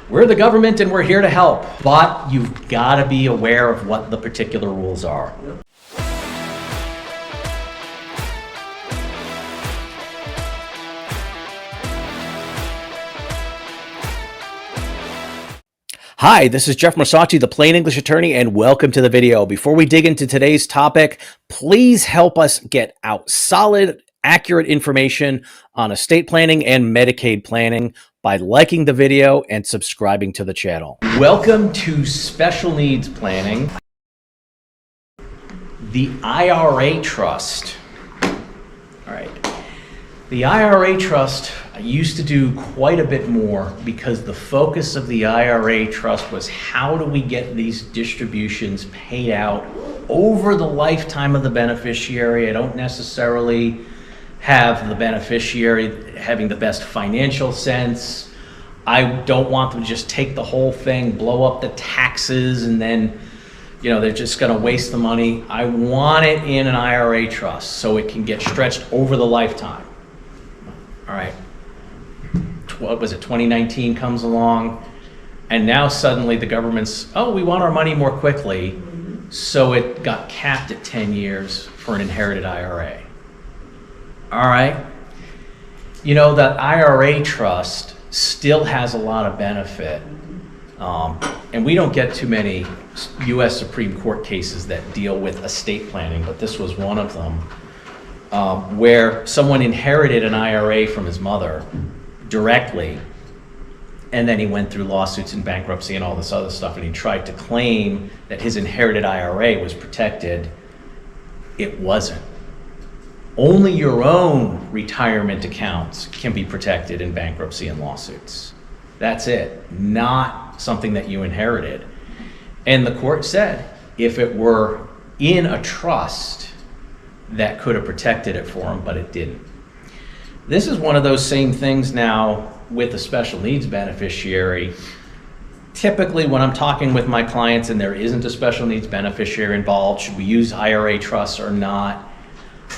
We're the government and we're here to help, but you've got to be aware of what the particular rules are. Hi, this is Jeff Marsacci, the Plain English Attorney, and welcome to the video. Before we dig into today's topic, please help us get out solid, accurate information on estate planning and Medicaid planning by liking the video and subscribing to the channel. Welcome to special needs planning. The IRA trust. All right. The IRA trust, I used to do quite a bit more because the focus of the IRA trust was how do we get these distributions paid out over the lifetime of the beneficiary. I don't necessarily have the beneficiary having the best financial sense. I don't want them to just take the whole thing, blow up the taxes, and then they're just going to waste the money. I want it in an IRA trust so it can get stretched over the lifetime. All right, what was it, 2019 comes along, and now suddenly the government's, we want our money more quickly, so it got capped at 10 years for an inherited IRA. All right, that IRA trust still has a lot of benefit, and we don't get too many U.S. Supreme Court cases that deal with estate planning, but this was one of them. Where someone inherited an IRA from his mother directly, and then he went through lawsuits and bankruptcy and all this other stuff, and he tried to claim that his inherited IRA was protected. It wasn't. Only your own retirement accounts can be protected in bankruptcy and lawsuits. That's it, not something that you inherited. And the court said if it were in a trust, that could have protected it for him, but it didn't. This is one of those same things now with a special needs beneficiary. Typically, when I'm talking with my clients and there isn't a special needs beneficiary involved, should we use IRA trusts or not?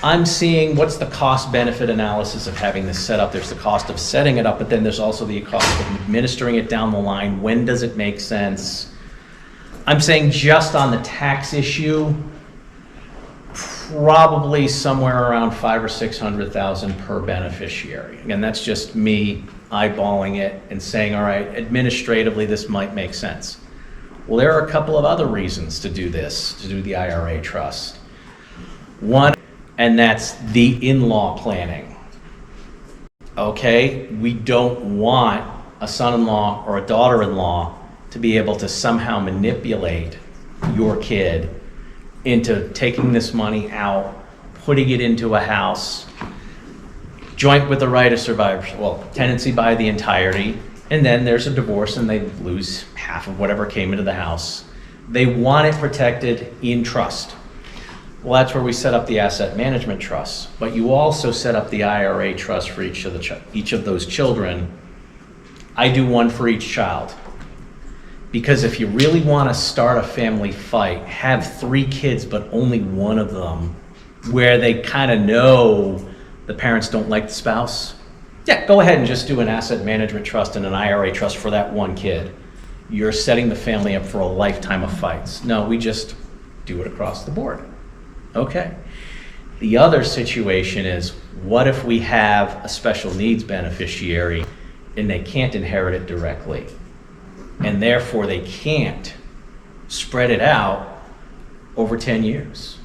I'm seeing what's the cost benefit analysis of having this set up. There's the cost of setting it up, but then there's also the cost of administering it down the line. When does it make sense? I'm saying just on the tax issue, probably somewhere around $500,000 or $600,000 per beneficiary. Again, that's just me eyeballing it and saying, all right, administratively, this might make sense. Well, there are a couple of other reasons to do this, to do the IRA trust. One, and that's the in-law planning. Okay, we don't want a son-in-law or a daughter-in-law to be able to somehow manipulate your kid into taking this money out, putting it into a house, joint with the right of survivorship, tenancy by the entirety, and then there's a divorce and they lose half of whatever came into the house. They want it protected in trust. Well, that's where we set up the asset management trust, but you also set up the IRA trust for each of those children. I do one for each child. Because if you really want to start a family fight, have 3 kids, but only one of them, where they kind of know the parents don't like the spouse, go ahead and just do an asset management trust and an IRA trust for that one kid. You're setting the family up for a lifetime of fights. No, we just do it across the board. Okay. The other situation is, what if we have a special needs beneficiary and they can't inherit it directly? And therefore they can't spread it out over 10 years.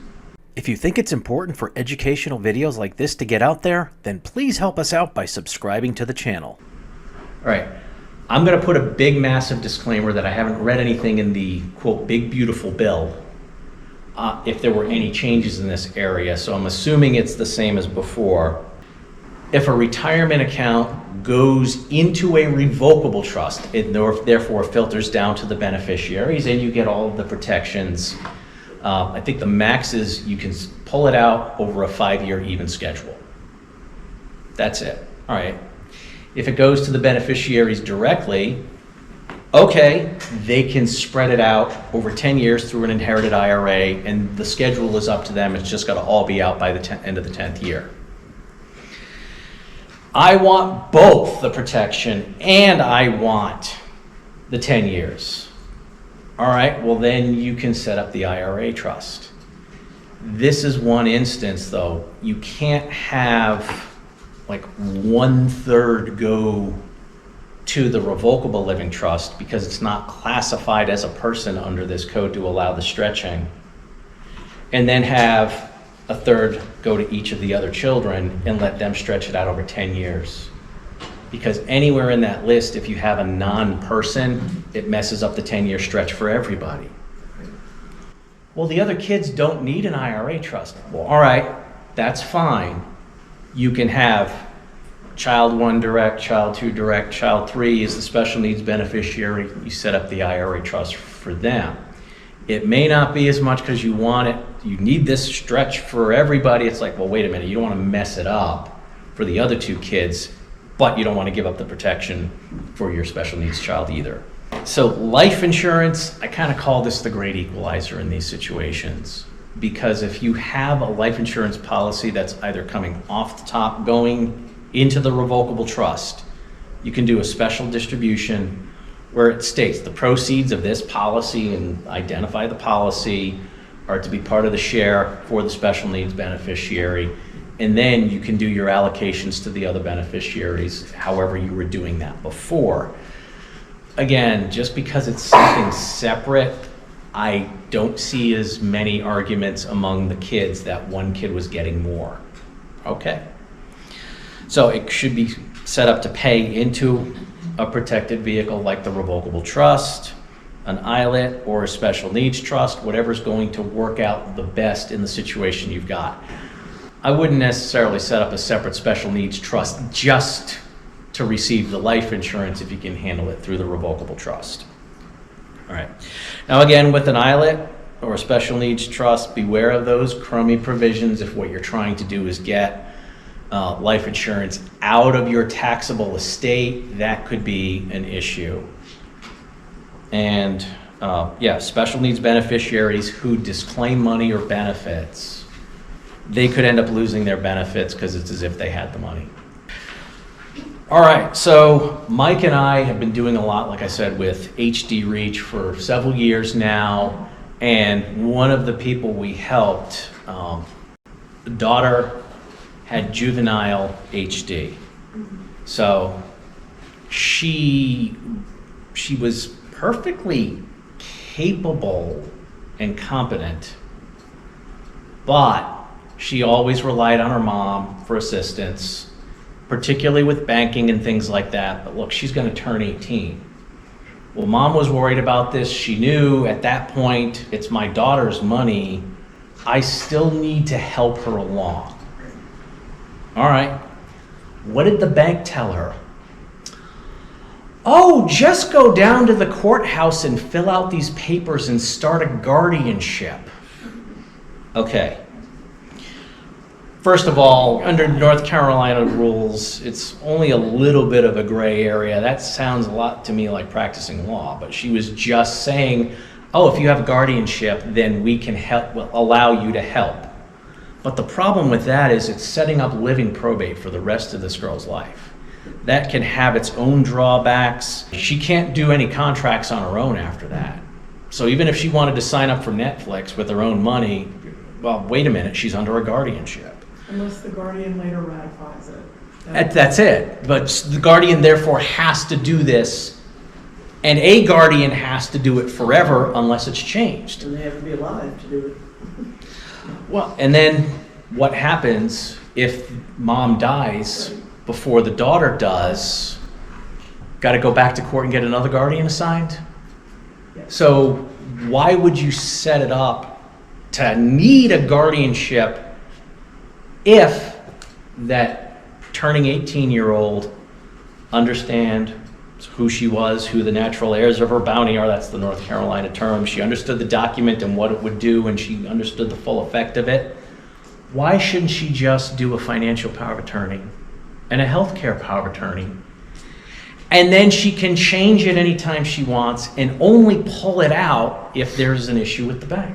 If you think it's important for educational videos like this to get out there, then please help us out by subscribing to the channel. All right, I'm going to put a big, massive disclaimer that I haven't read anything in the, quote, big, beautiful bill, if there were any changes in this area. So I'm assuming it's the same as before. If a retirement account goes into a revocable trust, it therefore filters down to the beneficiaries and you get all of the protections. I think the max is you can pull it out over a 5-year even schedule. That's it. All right. If it goes to the beneficiaries directly, okay, they can spread it out over 10 years through an inherited IRA, and the schedule is up to them. It's just got to all be out by the end of the 10th year. I want both the protection and I want the 10 years. All right, well then you can set up the IRA trust. This is one instance though, you can't have like 1/3 go to the revocable living trust because it's not classified as a person under this code to allow the stretching. And then have 1/3 go to each of the other children and let them stretch it out over 10 years. Because anywhere in that list, if you have a non-person, it messes up the 10-year stretch for everybody. Well, the other kids don't need an IRA trust. Well, all right, that's fine. You can have child 1 direct, child 2 direct, child 3 is the special needs beneficiary. You set up the IRA trust for them. It may not be as much because you want it, you need this stretch for everybody. It's like, well, wait a minute, you don't want to mess it up for the other 2 kids, but you don't want to give up the protection for your special needs child either. So life insurance, I kind of call this the great equalizer in these situations, because if you have a life insurance policy that's either coming off the top, going into the revocable trust, you can do a special distribution where it states the proceeds of this policy and identify the policy are to be part of the share for the special needs beneficiary. And then you can do your allocations to the other beneficiaries, however you were doing that before. Again, just because it's something separate, I don't see as many arguments among the kids that one kid was getting more. Okay. So it should be set up to pay into a protected vehicle like the revocable trust, an ILIT, or a special needs trust, whatever's going to work out the best in the situation you've got. I wouldn't necessarily set up a separate special needs trust just to receive the life insurance if you can handle it through the revocable trust. All right. Now again, with an ILIT or a special needs trust, beware of those crummy provisions if what you're trying to do is get life insurance out of your taxable estate. That could be an issue. And yeah, special needs beneficiaries who disclaim money or benefits, they could end up losing their benefits because it's as if they had the money. All right, so Mike and I have been doing a lot, like I said, with HD Reach for several years now, and one of the people we helped, the daughter had juvenile HD. So she was perfectly capable and competent, but she always relied on her mom for assistance, particularly with banking and things like that. But look, she's going to turn 18. Well, mom was worried about this. She knew at that point, it's my daughter's money. I still need to help her along. All right. What did the bank tell her? Oh, just go down to the courthouse and fill out these papers and start a guardianship. Okay. First of all, under North Carolina rules, it's only a little bit of a gray area. That sounds a lot to me like practicing law, but she was just saying, oh, if you have guardianship, then we can help, allow you to help. But the problem with that is it's setting up living probate for the rest of this girl's life. That can have its own drawbacks. She can't do any contracts on her own after that. So even if she wanted to sign up for Netflix with her own money, well, wait a minute, she's under a guardianship. Unless the guardian later ratifies it. That's it. But the guardian therefore has to do this, and a guardian has to do it forever unless it's changed. And they have to be alive to do it. Well, and then what happens if mom dies before the daughter does? Got to go back to court and get another guardian assigned? Yes. So why would you set it up to need a guardianship if that turning 18-year-old understand who she was, who the natural heirs of her bounty are? That's the North Carolina term. She understood the document and what it would do, and she understood the full effect of it. Why shouldn't she just do a financial power of attorney and a healthcare power of attorney? And then she can change it anytime she wants and only pull it out if there's an issue with the bank.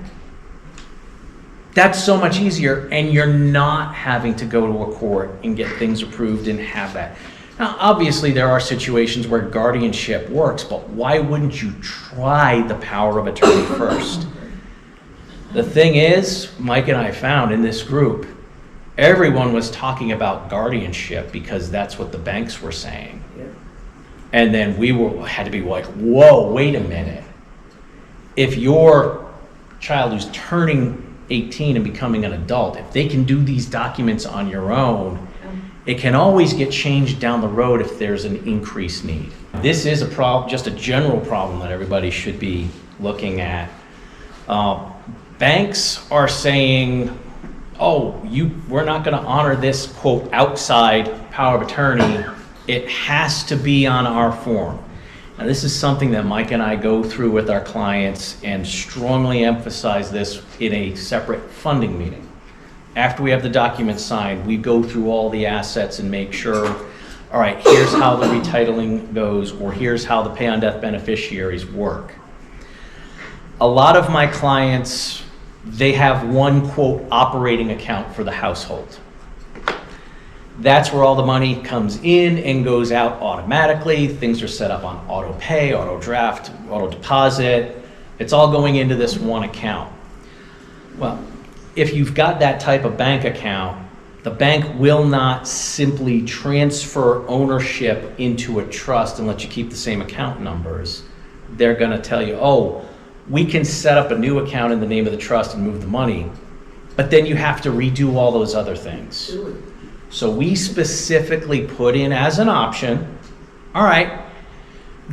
That's so much easier, and you're not having to go to a court and get things approved and have that. Now, obviously, there are situations where guardianship works, but why wouldn't you try the power of attorney first? The thing is, Mike and I found in this group, everyone was talking about guardianship because that's what the banks were saying. Yeah. And then had to be like, whoa, wait a minute. If your child who's turning 18 and becoming an adult, if they can do these documents on your own, it can always get changed down the road if there's an increased need. This is a problem, just a general problem that everybody should be looking at. Banks are saying, oh, we're not going to honor this, quote, outside power of attorney. It has to be on our form. Now, this is something that Mike and I go through with our clients and strongly emphasize this in a separate funding meeting. After we have the document signed, we go through all the assets and make sure, all right, here's how the retitling goes, or here's how the pay on death beneficiaries work. A lot of my clients, they have one, quote, operating account for the household. That's where all the money comes in and goes out automatically. Things are set up on auto pay, auto draft, auto deposit. It's all going into this one account. Well, if you've got that type of bank account, the bank will not simply transfer ownership into a trust and let you keep the same account numbers. They're going to tell you, oh, we can set up a new account in the name of the trust and move the money, but then you have to redo all those other things. So we specifically put in as an option, all right,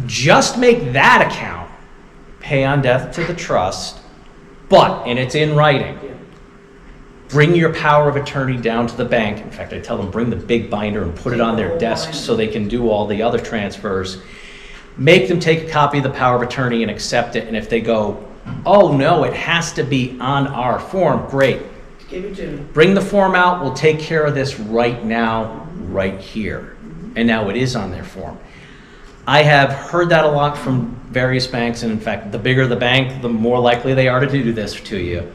just make that account pay on death to the trust, but, and it's in writing, bring your power of attorney down to the bank. In fact, I tell them bring the big binder and put it on their desk so they can do all the other transfers. Make them take a copy of the power of attorney and accept it. And if they go, oh no, it has to be on our form, great. Give it to me. Bring the form out, we'll take care of this right now, right here. And now it is on their form. I have heard that a lot from various banks, and in fact, the bigger the bank, the more likely they are to do this to you.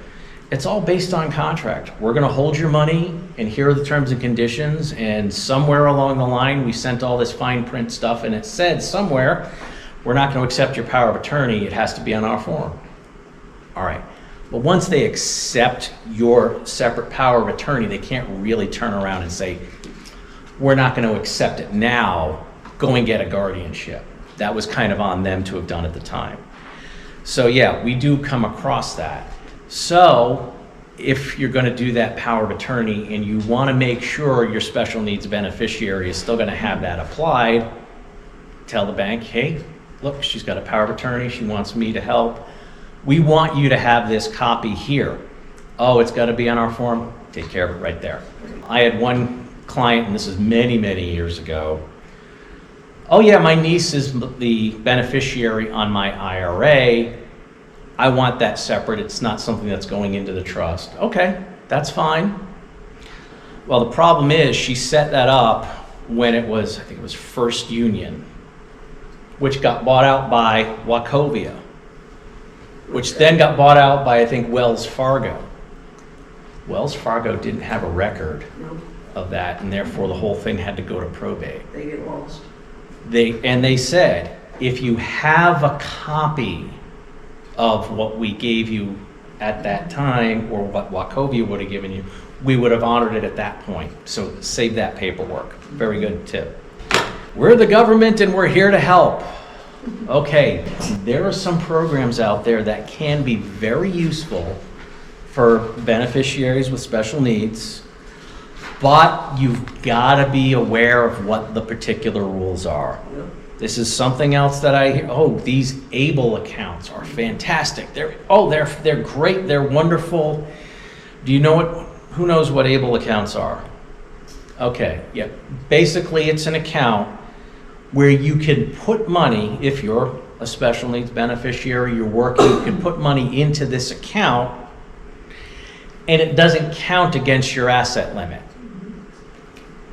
It's all based on contract. We're gonna hold your money, and here are the terms and conditions, and somewhere along the line, we sent all this fine print stuff, and it said somewhere, we're not gonna accept your power of attorney, it has to be on our form. All right, but once they accept your separate power of attorney, they can't really turn around and say, we're not gonna accept it now, go and get a guardianship. That was kind of on them to have done at the time. So yeah, we do come across that. So if you're going to do that power of attorney and you want to make sure your special needs beneficiary is still going to have that applied, tell the bank, hey, look, she's got a power of attorney. She wants me to help. We want you to have this copy here. Oh, it's got to be on our form. Take care of it right there. I had one client, and this is many, many years ago. Oh yeah, my niece is the beneficiary on my IRA. I want that separate. It's not something that's going into the trust. Okay, that's fine. Well, the problem is she set that up when it was, I think it was First Union, which got bought out by Wachovia, which then got bought out by, I think, Wells Fargo. Wells Fargo didn't have a record of that, and therefore the whole thing had to go to probate. They get lost. They said, if you have a copy of what we gave you at that time, or what Wachovia would have given you, we would have honored it at that point. So save that paperwork. Very good tip. We're the government and we're here to help. Okay, there are some programs out there that can be very useful for beneficiaries with special needs, but you've got to be aware of what the particular rules are. This is something else that I hear. Oh, these ABLE accounts are fantastic. They're great. They're wonderful. Do you know what? Who knows what ABLE accounts are? Okay, yeah. Basically, it's an account where you can put money, if you're a special needs beneficiary, you're working, you can put money into this account, and it doesn't count against your asset limit.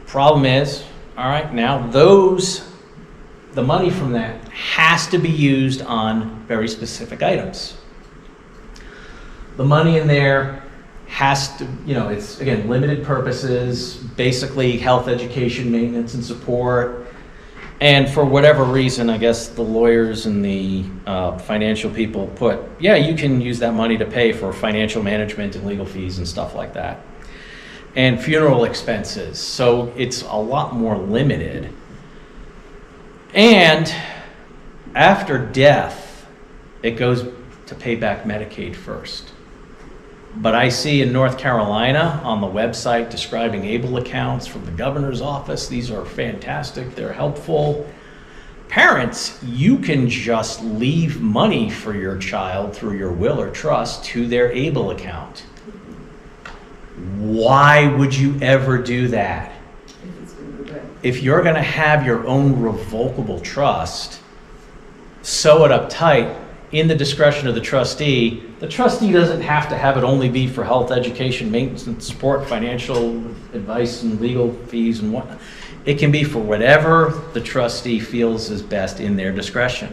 Problem is, all right, now the money from that has to be used on very specific items. The money in there has to, it's, again, limited purposes, basically health, education, maintenance, and support. And for whatever reason, I guess the lawyers and the financial people put, yeah, you can use that money to pay for financial management and legal fees and stuff like that. And funeral expenses, so it's a lot more limited. And after death, it goes to pay back Medicaid first. But I see in North Carolina on the website describing ABLE accounts from the governor's office. These are fantastic, they're helpful. Parents, you can just leave money for your child through your will or trust to their ABLE account. Why would you ever do that? If you're going to have your own revocable trust, sew it up tight in the discretion of the trustee. The trustee doesn't have to have it only be for health, education, maintenance, and support, financial advice, and legal fees and whatnot. It can be for whatever the trustee feels is best in their discretion.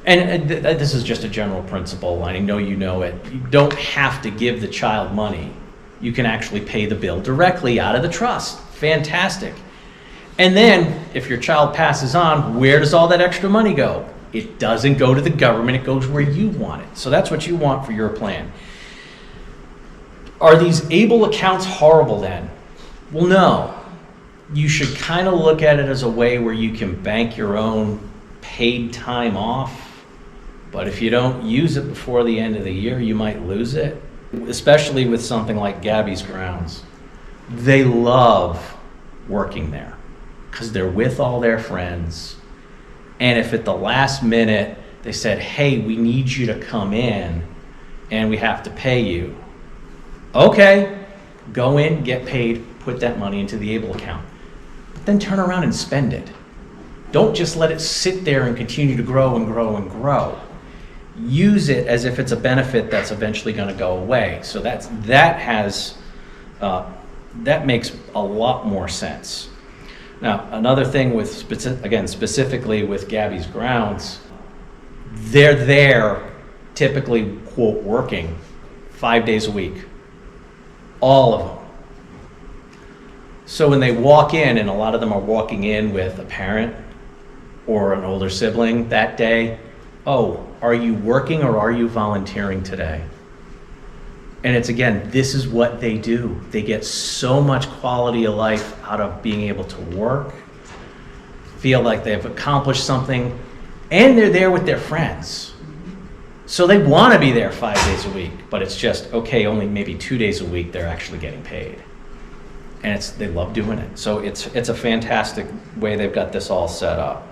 And this is just a general principle. I know you know it. You don't have to give the child money. You can actually pay the bill directly out of the trust. Fantastic. And then, if your child passes on, where does all that extra money go? It doesn't go to the government, it goes where you want it. So that's what you want for your plan. Are these ABLE accounts horrible then? Well, no. You should kind of look at it as a way where you can bank your own paid time off. But if you don't use it before the end of the year, you might lose it. Especially with something like Gabby's Grounds. They love working there because they're with all their friends. And if at the last minute they said, hey, we need you to come in and we have to pay you. Okay, go in, get paid, put that money into the ABLE account. But then turn around and spend it. Don't just let it sit there and continue to grow and grow and grow. Use it as if it's a benefit that's eventually going to go away. So that makes a lot more sense. Now, another thing with specifically with Gabby's Grounds, they're there typically, quote, working 5 days a week, all of them. So when they walk in, and a lot of them are walking in with a parent or an older sibling that day, oh, are you working or are you volunteering today? And it's, again, this is what they do. They get so much quality of life out of being able to work, feel like they've accomplished something, and they're there with their friends. So they want to be there 5 days a week, but it's just, okay, only maybe 2 days a week they're actually getting paid. And they love doing it. So it's a fantastic way they've got this all set up.